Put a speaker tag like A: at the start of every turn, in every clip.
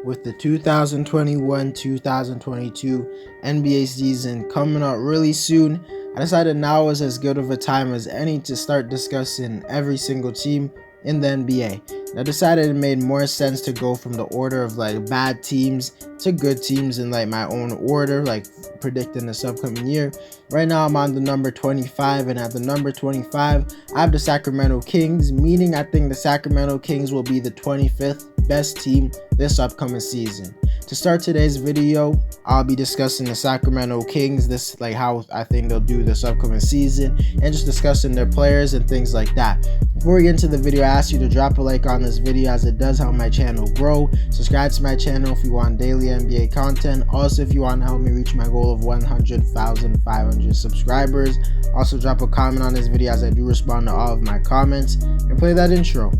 A: With the 2021-2022 NBA season coming up really soon, I decided now is as good of a time as any to start discussing every single team in the NBA. I decided it made more sense to go from the order of like bad teams to good teams in like my own order, like predicting this upcoming year. Right now I'm on the number 25, and at the number 25 I have the Sacramento Kings, meaning I think the Sacramento Kings will be the 25th best team this upcoming season. To start today's video, I'll be discussing the Sacramento Kings, this like how I think they'll do this upcoming season, and just discussing their players and things like that. Before we get into the video, I ask you to drop a like on this video as it does help my channel grow. Subscribe to my channel if you want daily NBA content. Also, if you want to help me reach my goal of 100,500 subscribers, also drop a comment on this video as I do respond to all of my comments, and play that intro.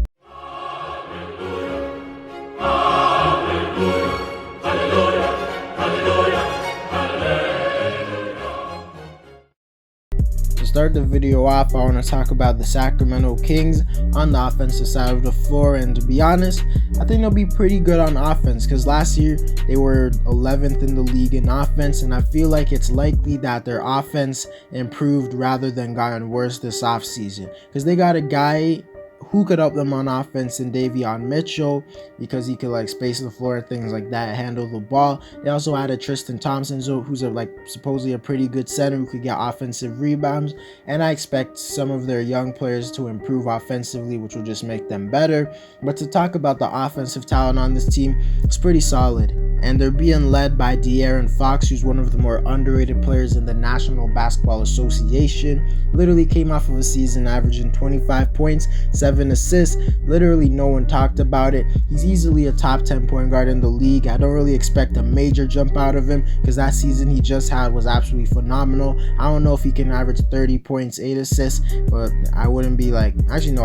A: Start the video off, I want to talk about the Sacramento Kings on the offensive side of the floor, and to be honest, I think they'll be pretty good on offense because last year they were 11th in the league in offense, and I feel like it's likely that their offense improved rather than gotten worse this offseason because they got a guy who could help them on offense in Davion Mitchell because he could like space the floor, things like that, handle the ball. They also added Tristan Thompson, who's supposedly a pretty good center who could get offensive rebounds, and I expect some of their young players to improve offensively, which will just make them better. But to talk about the offensive talent on this team, it's pretty solid, and they're being led by Dieren Fox, who's one of the more underrated players in the National Basketball Association. Literally came off of a season averaging 25 points, 7 assists. Literally no one talked about it. He's easily a top 10 point guard in the league. I don't really expect a major jump out of him because that season he just had was absolutely phenomenal. I don't know if he can average 30 points, 8 assists, but I wouldn't be I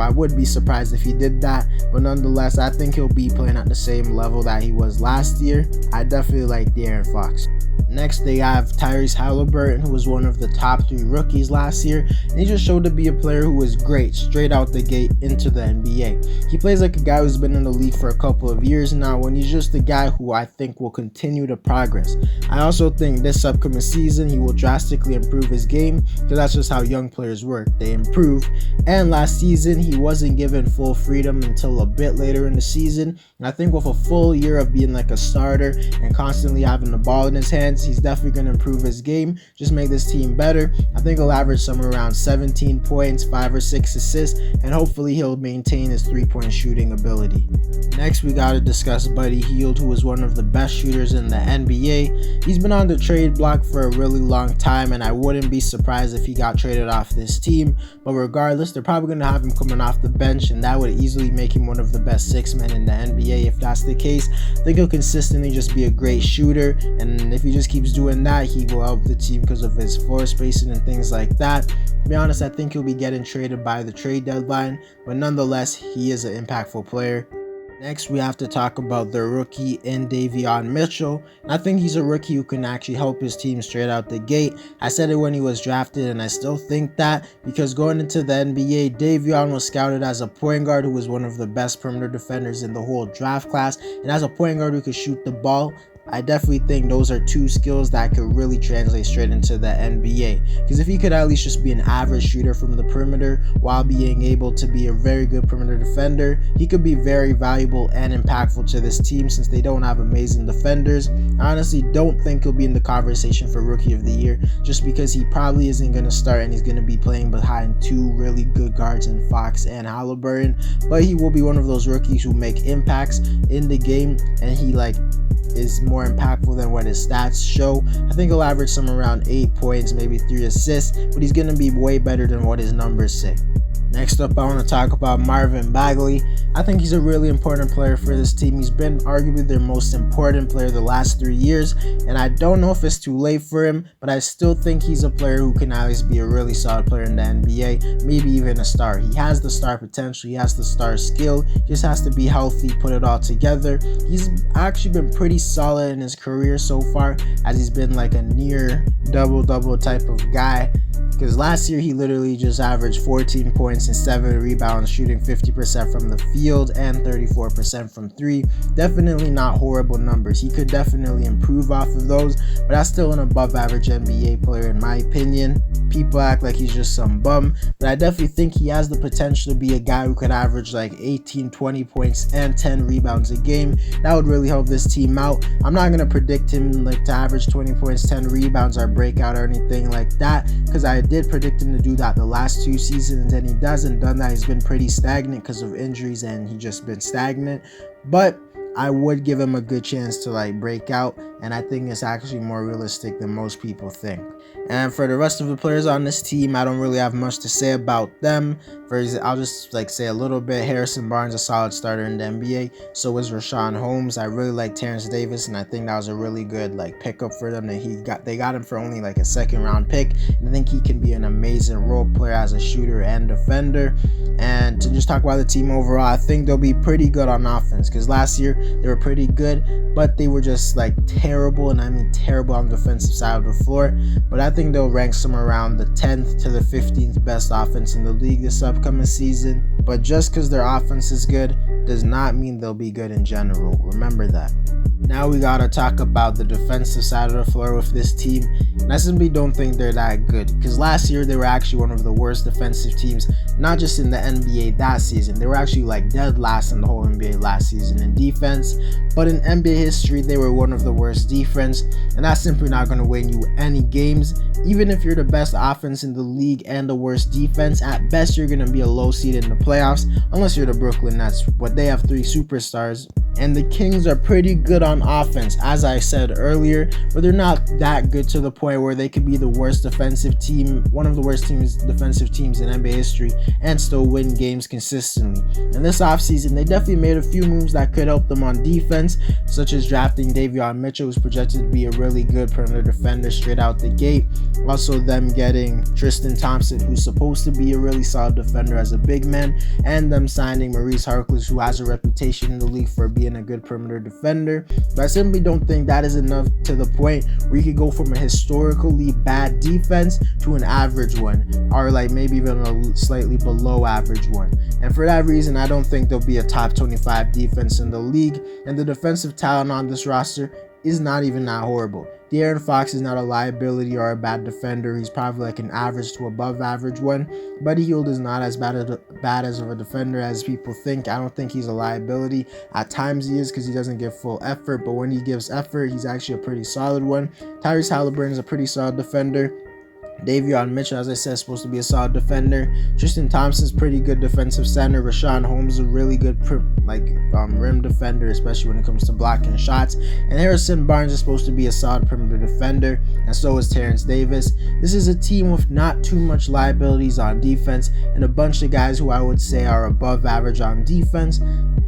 A: would be surprised if he did that. But nonetheless, I think he'll be playing at the same level that he was last year. I definitely like Dieren Fox. Next, they have Tyrese Halliburton, who was one of the top 3 rookies last year, and he just showed to be a player who was great straight out the gate into the NBA. He plays like a guy who's been in the league for a couple of years now, and he's just a guy who I think will continue to progress. I also think this upcoming season he will drastically improve his game because that's just how young players work, they improve. And last season he wasn't given full freedom until a bit later in the season, and I think with a full year of being like a starter and constantly having the ball in his hands, he's definitely going to improve his game, just make this team better. I think he'll average somewhere around 17 points, 5 or 6 assists, and hopefully he'll maintain his 3-point shooting ability. Next, we got to discuss Buddy Hield, who is one of the best shooters in the NBA. He's been on the trade block for a really long time, and I wouldn't be surprised if he got traded off this team, but regardless, they're probably going to have him coming off the bench, and that would easily make him one of the best 6 men in the NBA. If that's the case, I think he'll consistently just be a great shooter, and if he just keeps doing that, he will help the team because of his floor spacing and things like that. To be honest, I think he'll be getting traded by the trade deadline, but nonetheless, he is an impactful player. Next, we have to talk about the rookie in Davion Mitchell. I think he's a rookie who can actually help his team straight out the gate. I said it when he was drafted, and I still think that because going into the NBA, Davion was scouted as a point guard who was one of the best perimeter defenders in the whole draft class, and as a point guard who could shoot the ball. I definitely think those are 2 skills that could really translate straight into the NBA, because if he could at least just be an average shooter from the perimeter while being able to be a very good perimeter defender, he could be very valuable and impactful to this team since they don't have amazing defenders. I honestly don't think he'll be in the conversation for Rookie of the Year just because he probably isn't going to start and he's going to be playing behind 2 really good guards in Fox and Halliburton, but he will be one of those rookies who make impacts in the game, and he is more impactful than what his stats show. I think he'll average somewhere around 8 points, maybe 3 assists, but he's going to be way better than what his numbers say. Next up, I want to talk about Marvin Bagley. I think he's a really important player for this team. He's been arguably their most important player the last 3 years, and I don't know if it's too late for him, but I still think he's a player who can at least be a really solid player in the NBA, maybe even a star. He has the star potential, he has the star skill, he just has to be healthy, put it all together. He's actually been pretty solid in his career so far, as he's been like a near double-double type of guy. Because last year he literally just averaged 14 points and 7 rebounds, shooting 50% from the field and 34% from 3. Definitely not horrible numbers. He could definitely improve off of those, but that's still an above average NBA player in my opinion. People act like he's just some bum, but I definitely think he has the potential to be a guy who could average like 18, 20 points and 10 rebounds a game. That would really help this team out. I'm not going to predict him like to average 20 points, 10 rebounds or breakout or anything like that, because I did predict him to do that the last 2 seasons and he hasn't done that. He's been pretty stagnant because of injuries and he just been stagnant, but I would give him a good chance to like break out, and I think it's actually more realistic than most people think. And for the rest of the players on this team, I don't really have much to say about them. I'll just like say a little bit. Harrison Barnes, a solid starter in the NBA. So is Richaun Holmes. I really like Terrence Davis, and I think that was a really good like pickup for them. That they got him for only like a 2nd round pick. And I think he can be an amazing role player as a shooter and defender. And to just talk about the team overall, I think they'll be pretty good on offense, because last year they were pretty good, but they were just like terrible, and I mean terrible on the defensive side of the floor. But I think they'll rank somewhere around the 10th to the 15th best offense in the league this upcoming season. But just because their offense is good does not mean they'll be good in general. Remember that. Now we gotta talk about the defensive side of the floor with this team, and I simply don't think they're that good, because last year they were actually one of the worst defensive teams, not just in the NBA that season. They were actually like dead last in the whole NBA last season in defense, but in NBA history they were one of the worst defense, and that's simply not going to win you any games. Even if you're the best offense in the league and the worst defense, at best you're going to be a low seed in the playoffs, unless you're the Brooklyn Nets, but they have 3 superstars. And the Kings are pretty good on offense, as I said earlier, but they're not that good to the point where they could be the worst defensive team, one of the worst defensive teams in NBA history, and still win games consistently. And this offseason, they definitely made a few moves that could help them on defense, such as drafting Davion Mitchell, who's projected to be a really good perimeter defender straight out the gate. Also them getting Tristan Thompson, who's supposed to be a really solid defender as a big man, and them signing Maurice Harkless, who has a reputation in the league for being a good perimeter defender. But I simply don't think that is enough to the point where you could go from a historically bad defense to an average one, or like maybe even a slightly below average one. And for that reason, I don't think there'll be a top 25 defense in the league, and the defensive talent on this roster is not even that horrible. Dieren Fox is not a liability or a bad defender. He's probably like an average to above average one. Buddy Hield is not as bad as of a defender as people think. I don't think he's a liability. At times he is, because he doesn't give full effort, but when he gives effort, he's actually a pretty solid one. Tyrese Halliburton is a pretty solid defender. Davion Mitchell, as I said, is supposed to be a solid defender. Tristan Thompson's pretty good defensive center. Richaun Holmes is a really good rim defender, especially when it comes to blocking shots. And Harrison Barnes is supposed to be a solid perimeter defender, and so is Terrence Davis. This is a team with not too much liabilities on defense, and a bunch of guys who I would say are above average on defense.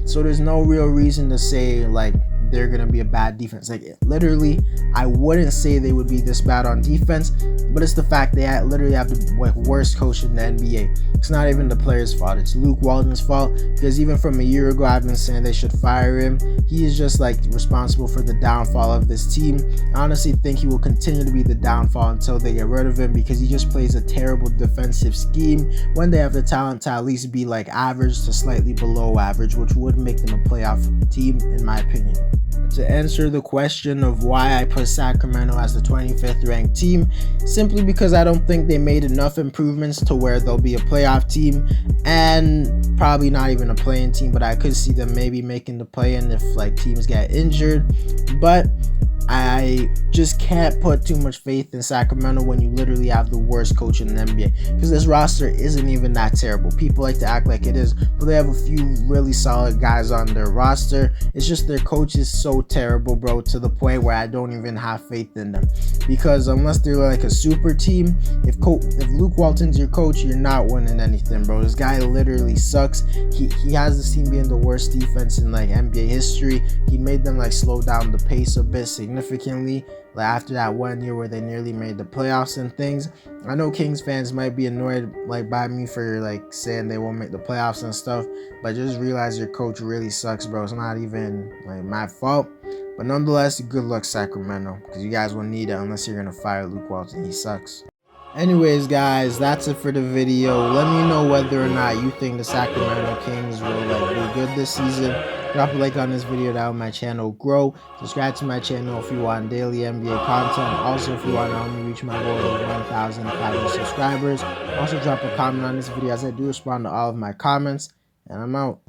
A: So there's no real reason to say like they're gonna be a bad defense. Like literally, I wouldn't say they would be this bad on defense, but it's the fact they literally have the worst coach in the NBA. It's not even the player's fault. It's Luke Walton's fault, because even from a year ago, I've been saying they should fire him. He is just like responsible for the downfall of this team. I honestly think he will continue to be the downfall until they get rid of him, because he just plays a terrible defensive scheme when they have the talent to at least be like average to slightly below average, which would make them a playoff team in my opinion. To answer the question of why I put Sacramento as the 25th ranked team, simply because I don't think they made enough improvements to where they'll be a playoff team, and probably not even a play-in team, but I could see them maybe making the play-in if like teams get injured. But I just can't put too much faith in Sacramento when you literally have the worst coach in the NBA, because this roster isn't even that terrible. People like to act like it is, but they have a few really solid guys on their roster. It's just their coach is so terrible, bro, to the point where I don't even have faith in them, because unless they're like a super team, if Luke Walton's your coach, you're not winning anything, bro. This guy literally sucks. He has this team being the worst defense in like NBA history. He made them like slow down the pace a bit significantly, like after that 1 year where they nearly made the playoffs and things. I know Kings fans might be annoyed like by me for like saying they won't make the playoffs and stuff, but just realize your coach really sucks, bro. It's not even like my fault. But nonetheless, good luck Sacramento, because you guys will need it unless you're gonna fire Luke Walton. He sucks. Anyways, guys, that's it for the video. Let me know whether or not you think the Sacramento Kings will do good this season. Drop a like on this video, that will my channel grow. Subscribe to my channel if you want daily NBA content. Also, if you want to help me reach my goal of 1,500 subscribers. Also, drop a comment on this video, as I do respond to all of my comments. And I'm out.